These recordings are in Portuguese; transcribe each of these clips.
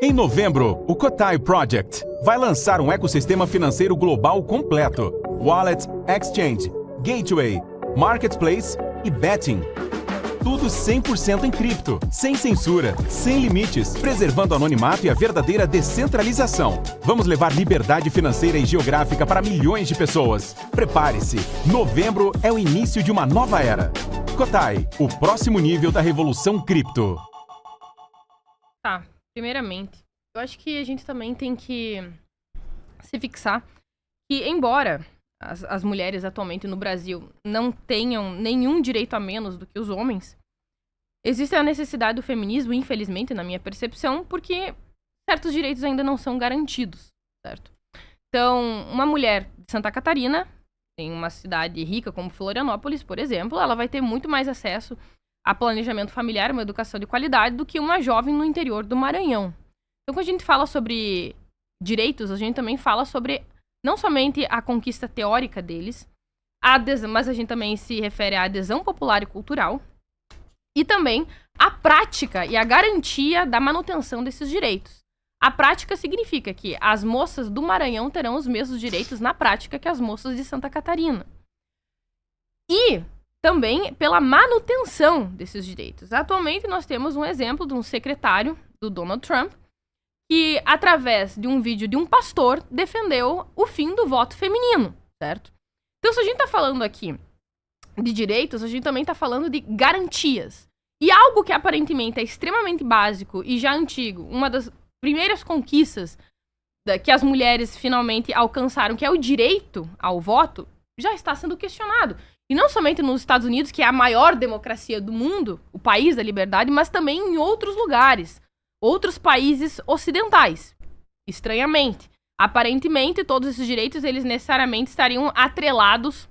Em novembro, o Kotai Project vai lançar um ecossistema financeiro global completo. Wallet, Exchange, Gateway, Marketplace e Betting. Tudo 100% em cripto, sem censura, sem limites, preservando o anonimato e a verdadeira descentralização. Vamos levar liberdade financeira e geográfica para milhões de pessoas. Prepare-se, novembro é o início de uma nova era. Kotai, o próximo nível da revolução cripto. Tá, primeiramente, eu acho que a gente também tem que se fixar que, embora as mulheres atualmente no Brasil não tenham nenhum direito a menos do que os homens, existe a necessidade do feminismo, infelizmente, na minha percepção, porque certos direitos ainda não são garantidos, certo? Então, uma mulher de Santa Catarina, em uma cidade rica como Florianópolis, por exemplo, ela vai ter muito mais acesso a planejamento familiar, uma educação de qualidade, do que uma jovem no interior do Maranhão. Então, quando a gente fala sobre direitos, a gente também fala sobre não somente a conquista teórica deles, mas a gente também se refere à adesão popular e cultural, e também a prática e a garantia da manutenção desses direitos. A prática significa que as moças do Maranhão terão os mesmos direitos na prática que as moças de Santa Catarina. E também pela manutenção desses direitos. Atualmente nós temos um exemplo de um secretário do Donald Trump que, através de um vídeo de um pastor, defendeu o fim do voto feminino, certo? Então, se a gente tá falando aqui de direitos, a gente também tá falando de garantias. E algo que aparentemente é extremamente básico e já antigo, uma das primeiras conquistas que as mulheres finalmente alcançaram, que é o direito ao voto, já está sendo questionado. E não somente nos Estados Unidos, que é a maior democracia do mundo, o país da liberdade, mas também em outros lugares. Outros países ocidentais, estranhamente. Aparentemente, todos esses direitos, eles necessariamente estariam atrelados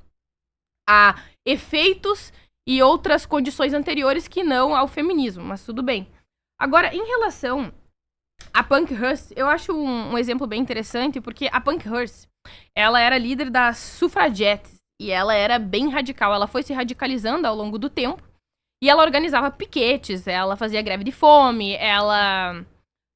a efeitos e outras condições anteriores que não ao feminismo, mas tudo bem. Agora, em relação a Pankhurst, eu acho um exemplo bem interessante, porque a Pankhurst, ela era líder das suffragettes, e ela era bem radical, ela foi se radicalizando ao longo do tempo, e ela organizava piquetes, ela fazia greve de fome, ela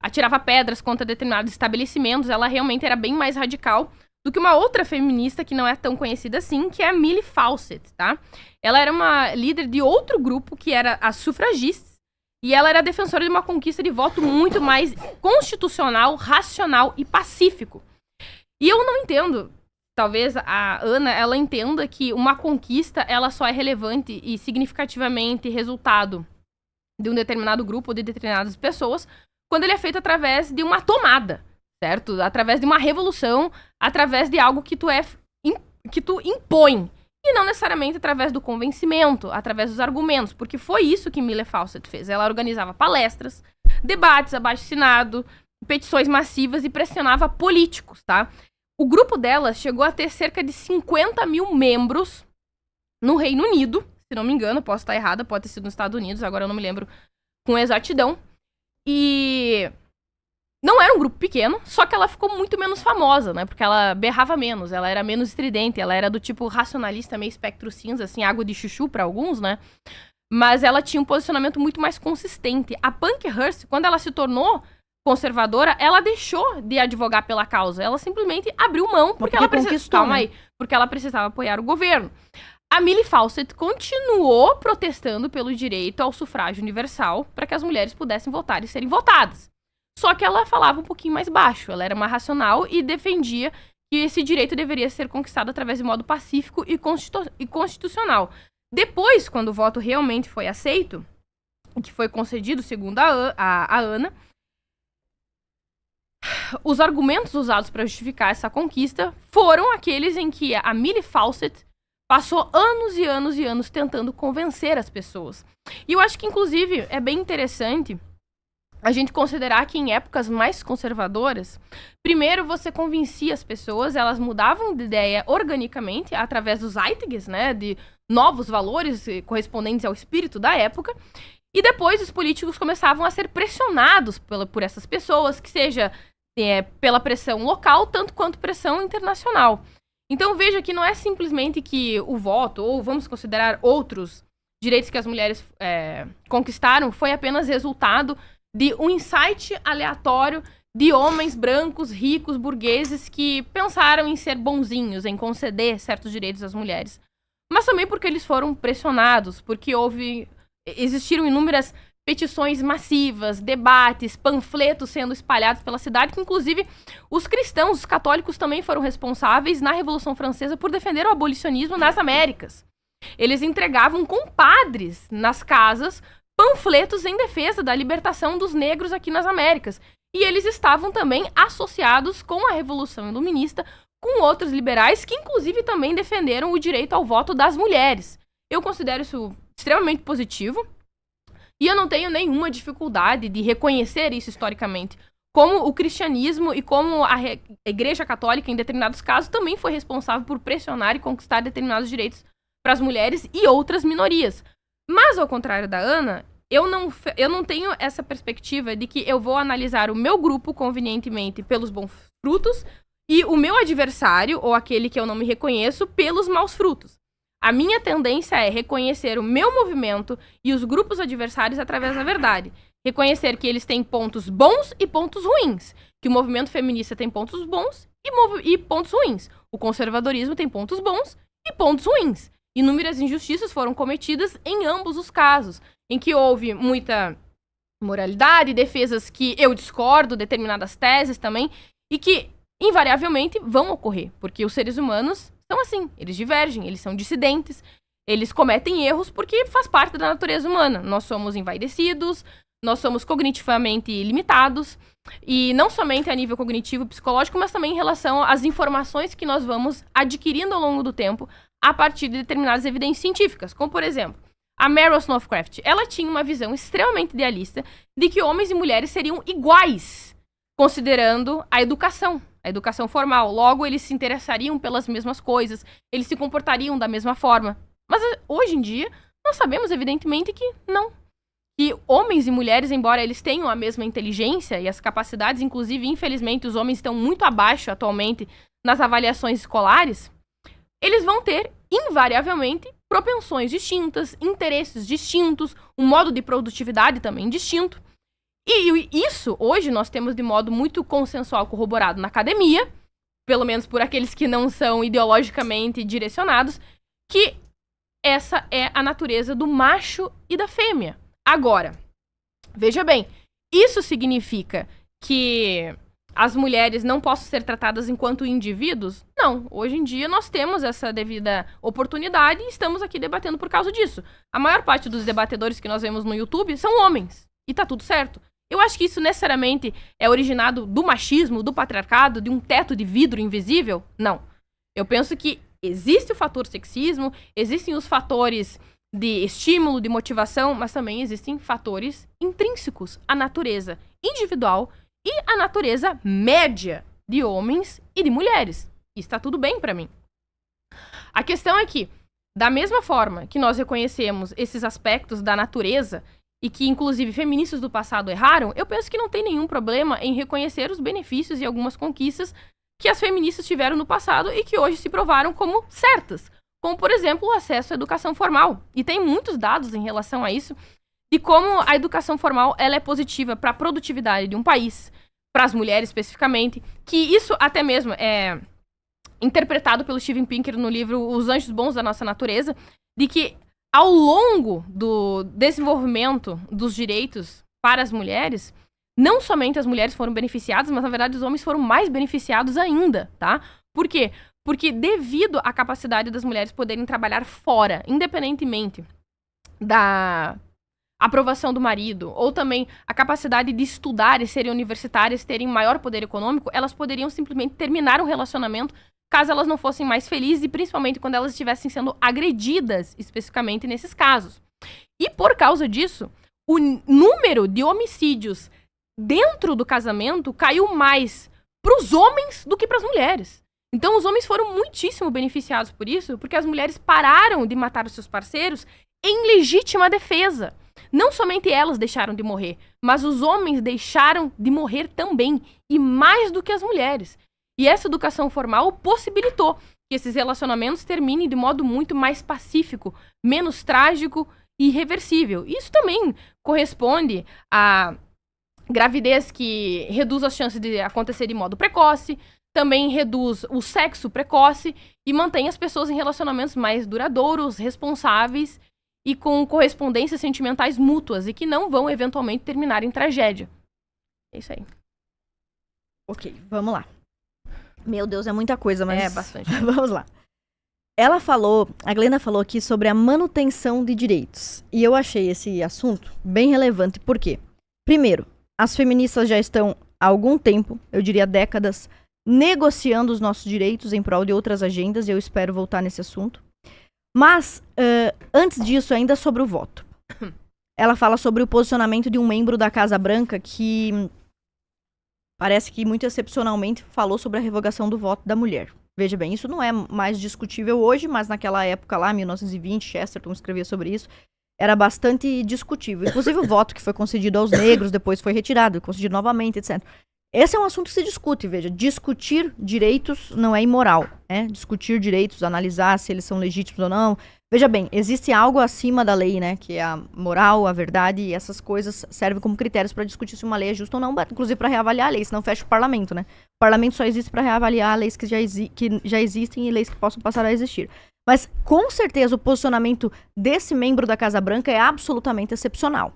atirava pedras contra determinados estabelecimentos, ela realmente era bem mais radical do que uma outra feminista que não é tão conhecida assim, que é a Millie Fawcett, tá? Ela era uma líder de outro grupo, que era as sufragistas, e ela era defensora de uma conquista de voto muito mais constitucional, racional e pacífico. E eu não entendo. Talvez a Ana, ela entenda que uma conquista, ela só é relevante e significativamente resultado de um determinado grupo ou de determinadas pessoas quando ele é feito através de uma tomada, certo? Através de uma revolução, através de algo que tu impõe. E não necessariamente através do convencimento, através dos argumentos, porque foi isso que Millie Fawcett fez. Ela organizava palestras, debates abaixo-assinado, petições massivas e pressionava políticos, tá? O grupo dela chegou a ter cerca de 50 mil membros no Reino Unido, se não me engano, posso estar errada, pode ter sido nos Estados Unidos, agora eu não me lembro com exatidão. E não era um grupo pequeno, só que ela ficou muito menos famosa, né? Porque ela berrava menos, ela era menos estridente, ela era do tipo racionalista, meio espectro cinza, assim, água de chuchu pra alguns, né? Mas ela tinha um posicionamento muito mais consistente. A Pankhurst, quando ela se tornou conservadora, ela deixou de advogar pela causa. Ela simplesmente abriu mão porque ela porque ela precisava apoiar o governo. A Millie Fawcett continuou protestando pelo direito ao sufrágio universal para que as mulheres pudessem votar e serem votadas. Só que ela falava um pouquinho mais baixo. Ela era uma racional e defendia que esse direito deveria ser conquistado através de modo pacífico e constitucional. Depois, quando o voto realmente foi aceito, que foi concedido, segundo a Ana, os argumentos usados para justificar essa conquista foram aqueles em que a Millie Fawcett passou anos e anos e anos tentando convencer as pessoas. E eu acho que, inclusive, é bem interessante a gente considerar que em épocas mais conservadoras, primeiro você convencia as pessoas, elas mudavam de ideia organicamente, através dos Zeitgeist, né, de novos valores correspondentes ao espírito da época, e depois os políticos começavam a ser pressionados por essas pessoas, que seja pela pressão local, tanto quanto pressão internacional. Então veja que não é simplesmente que o voto, ou vamos considerar outros direitos que as mulheres conquistaram, foi apenas resultado de um insight aleatório de homens brancos, ricos, burgueses que pensaram em ser bonzinhos, em conceder certos direitos às mulheres. Mas também porque eles foram pressionados, porque existiram inúmeras petições massivas, debates, panfletos sendo espalhados pela cidade, que inclusive os cristãos, os católicos também foram responsáveis na Revolução Francesa por defender o abolicionismo nas Américas. Eles entregavam com padres nas casas panfletos em defesa da libertação dos negros aqui nas Américas. E eles estavam também associados com a Revolução Iluminista, com outros liberais que inclusive também defenderam o direito ao voto das mulheres. Eu considero isso extremamente positivo e eu não tenho nenhuma dificuldade de reconhecer isso historicamente. Como o cristianismo e como a Igreja Católica, em determinados casos, também foi responsável por pressionar e conquistar determinados direitos para as mulheres e outras minorias. Mas, ao contrário da Ana, eu não tenho essa perspectiva de que eu vou analisar o meu grupo convenientemente pelos bons frutos e o meu adversário, ou aquele que eu não me reconheço, pelos maus frutos. A minha tendência é reconhecer o meu movimento e os grupos adversários através da verdade. Reconhecer que eles têm pontos bons e pontos ruins. Que o movimento feminista tem pontos bons e pontos ruins. O conservadorismo tem pontos bons e pontos ruins. Inúmeras injustiças foram cometidas em ambos os casos, em que houve muita moralidade, defesas que eu discordo, determinadas teses também, e que invariavelmente vão ocorrer, porque os seres humanos são assim, eles divergem, eles são dissidentes, eles cometem erros porque faz parte da natureza humana. Nós somos envaidecidos, nós somos cognitivamente limitados, e não somente a nível cognitivo, psicológico, mas também em relação às informações que nós vamos adquirindo ao longo do tempo a partir de determinadas evidências científicas, como por exemplo, a Meryl Snowcraft. Ela tinha uma visão extremamente idealista de que homens e mulheres seriam iguais, considerando a educação formal. Logo, eles se interessariam pelas mesmas coisas, eles se comportariam da mesma forma. Mas hoje em dia, nós sabemos evidentemente que não. Que homens e mulheres, embora eles tenham a mesma inteligência e as capacidades, inclusive, infelizmente, os homens estão muito abaixo atualmente nas avaliações escolares, eles vão ter, invariavelmente, propensões distintas, interesses distintos, um modo de produtividade também distinto. E isso, hoje, nós temos de modo muito consensual corroborado na academia, pelo menos por aqueles que não são ideologicamente direcionados, que essa é a natureza do macho e da fêmea. Agora, veja bem, isso significa que as mulheres não possam ser tratadas enquanto indivíduos? Não, hoje em dia nós temos essa devida oportunidade e estamos aqui debatendo por causa disso. A maior parte dos debatedores que nós vemos no YouTube são homens, e tá tudo certo. Eu acho que isso necessariamente é originado do machismo, do patriarcado, de um teto de vidro invisível? Não. Eu penso que existe o fator sexismo, existem os fatores de estímulo, de motivação, mas também existem fatores intrínsecos à natureza individual e à natureza média de homens e de mulheres. Está tudo bem para mim. A questão é que, da mesma forma que nós reconhecemos esses aspectos da natureza e que, inclusive, feministas do passado erraram, eu penso que não tem nenhum problema em reconhecer os benefícios e algumas conquistas que as feministas tiveram no passado e que hoje se provaram como certas. Como, por exemplo, o acesso à educação formal. E tem muitos dados em relação a isso, de como a educação formal ela é positiva para a produtividade de um país, para as mulheres especificamente, que isso até mesmo é interpretado pelo Steven Pinker no livro Os Anjos Bons da Nossa Natureza, de que ao longo do desenvolvimento dos direitos para as mulheres, não somente as mulheres foram beneficiadas, mas na verdade os homens foram mais beneficiados ainda, tá? Por quê? Porque devido à capacidade das mulheres poderem trabalhar fora, independentemente da aprovação do marido, ou também a capacidade de estudar e serem universitárias, terem maior poder econômico, elas poderiam simplesmente terminar o relacionamento caso elas não fossem mais felizes e principalmente quando elas estivessem sendo agredidas, especificamente nesses casos. E por causa disso, o número de homicídios dentro do casamento caiu mais para os homens do que para as mulheres. Então, os homens foram muitíssimo beneficiados por isso, porque as mulheres pararam de matar os seus parceiros em legítima defesa. Não somente elas deixaram de morrer, mas os homens deixaram de morrer também, e mais do que as mulheres. E essa educação formal possibilitou que esses relacionamentos terminem de modo muito mais pacífico, menos trágico e irreversível. Isso também corresponde a gravidez que reduz as chances de acontecer de modo precoce, também reduz o sexo precoce e mantém as pessoas em relacionamentos mais duradouros, responsáveis e com correspondências sentimentais mútuas e que não vão eventualmente terminar em tragédia. É isso aí. Ok, vamos lá. Meu Deus, é muita coisa, mas... É, bastante. Vamos lá. A Glenda falou aqui sobre a manutenção de direitos. E eu achei esse assunto bem relevante. Por quê? Primeiro, as feministas já estão há algum tempo, eu diria décadas, negociando os nossos direitos em prol de outras agendas, e eu espero voltar nesse assunto. Mas, antes disso, ainda sobre o voto. Ela fala sobre o posicionamento de um membro da Casa Branca que parece que muito excepcionalmente falou sobre a revogação do voto da mulher. Veja bem, isso não é mais discutível hoje, mas naquela época lá, 1920, Chesterton escrevia sobre isso, era bastante discutível. Inclusive o voto que foi concedido aos negros, depois foi retirado, concedido novamente, etc. Esse é um assunto que se discute, veja. Discutir direitos não é imoral, né? Discutir direitos, analisar se eles são legítimos ou não. Veja bem, existe algo acima da lei, né? Que é a moral, a verdade, e essas coisas servem como critérios para discutir se uma lei é justa ou não, inclusive para reavaliar a lei, senão fecha o parlamento, né? O parlamento só existe para reavaliar leis que já existem e leis que possam passar a existir. Mas, com certeza, o posicionamento desse membro da Casa Branca é absolutamente excepcional.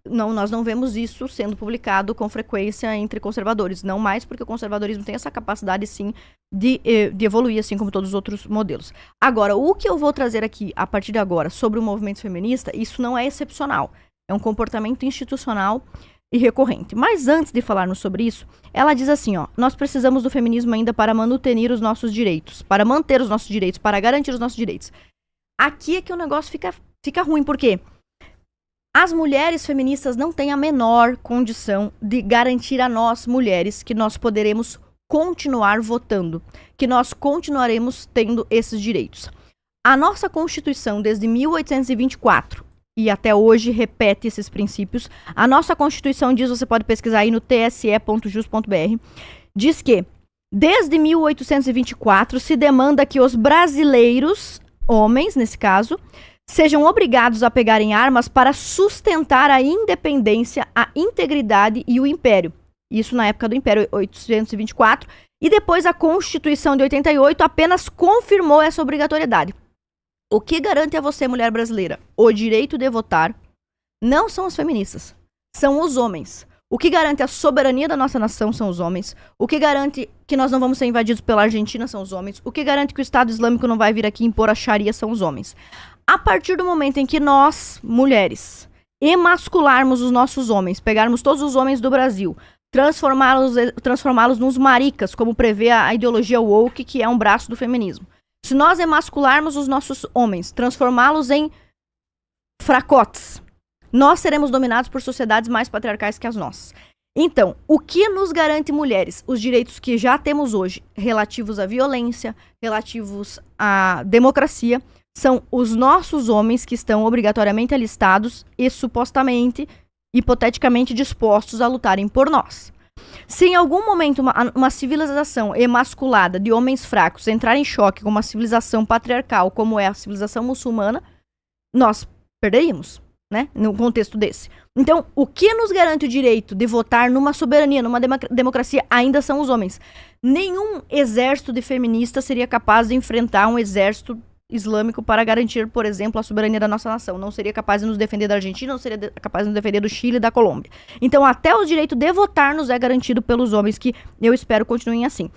Não, nós não vemos isso sendo publicado com frequência entre conservadores. Não mais, porque o conservadorismo tem essa capacidade, sim, de evoluir, assim como todos os outros modelos. Agora, o que eu vou trazer aqui, a partir de agora, sobre o movimento feminista, isso não é excepcional. É um comportamento institucional e recorrente. Mas antes de falarmos sobre isso, ela diz assim, ó, nós precisamos do feminismo ainda para manter os nossos direitos, para manter os nossos direitos, para garantir os nossos direitos. Aqui é que o negócio fica ruim, por quê? As mulheres feministas não têm a menor condição de garantir a nós, mulheres, que nós poderemos continuar votando, que nós continuaremos tendo esses direitos. A nossa Constituição, desde 1824 e até hoje, repete esses princípios. A nossa Constituição diz, você pode pesquisar aí no tse.jus.br, diz que, desde 1824, se demanda que os brasileiros, homens nesse caso, sejam obrigados a pegarem armas para sustentar a independência, a integridade e o império. Isso na época do Império 824. E depois a Constituição de 88 apenas confirmou essa obrigatoriedade. O que garante a você, mulher brasileira, o direito de votar não são as feministas, são os homens. O que garante a soberania da nossa nação são os homens. O que garante que nós não vamos ser invadidos pela Argentina são os homens. O que garante que o Estado Islâmico não vai vir aqui impor a Sharia são os homens. A partir do momento em que nós, mulheres, emascularmos os nossos homens, pegarmos todos os homens do Brasil, transformá-los nos maricas, como prevê a ideologia woke, que é um braço do feminismo. Se nós emascularmos os nossos homens, transformá-los em fracotes, nós seremos dominados por sociedades mais patriarcais que as nossas. Então, o que nos garante, mulheres, os direitos que já temos hoje, relativos à violência, relativos à democracia, são os nossos homens que estão obrigatoriamente alistados e supostamente, hipoteticamente dispostos a lutarem por nós. Se em algum momento uma civilização emasculada de homens fracos entrar em choque com uma civilização patriarcal como é a civilização muçulmana, nós perderíamos, né, no contexto desse. Então, o que nos garante o direito de votar numa soberania, numa democracia, ainda são os homens. Nenhum exército de feministas seria capaz de enfrentar um exército islâmico para garantir, por exemplo, a soberania da nossa nação. Não seria capaz de nos defender da Argentina, não seria capaz de nos defender do Chile e da Colômbia. Então, até o direito de votar nos é garantido pelos homens, que eu espero continuem assim.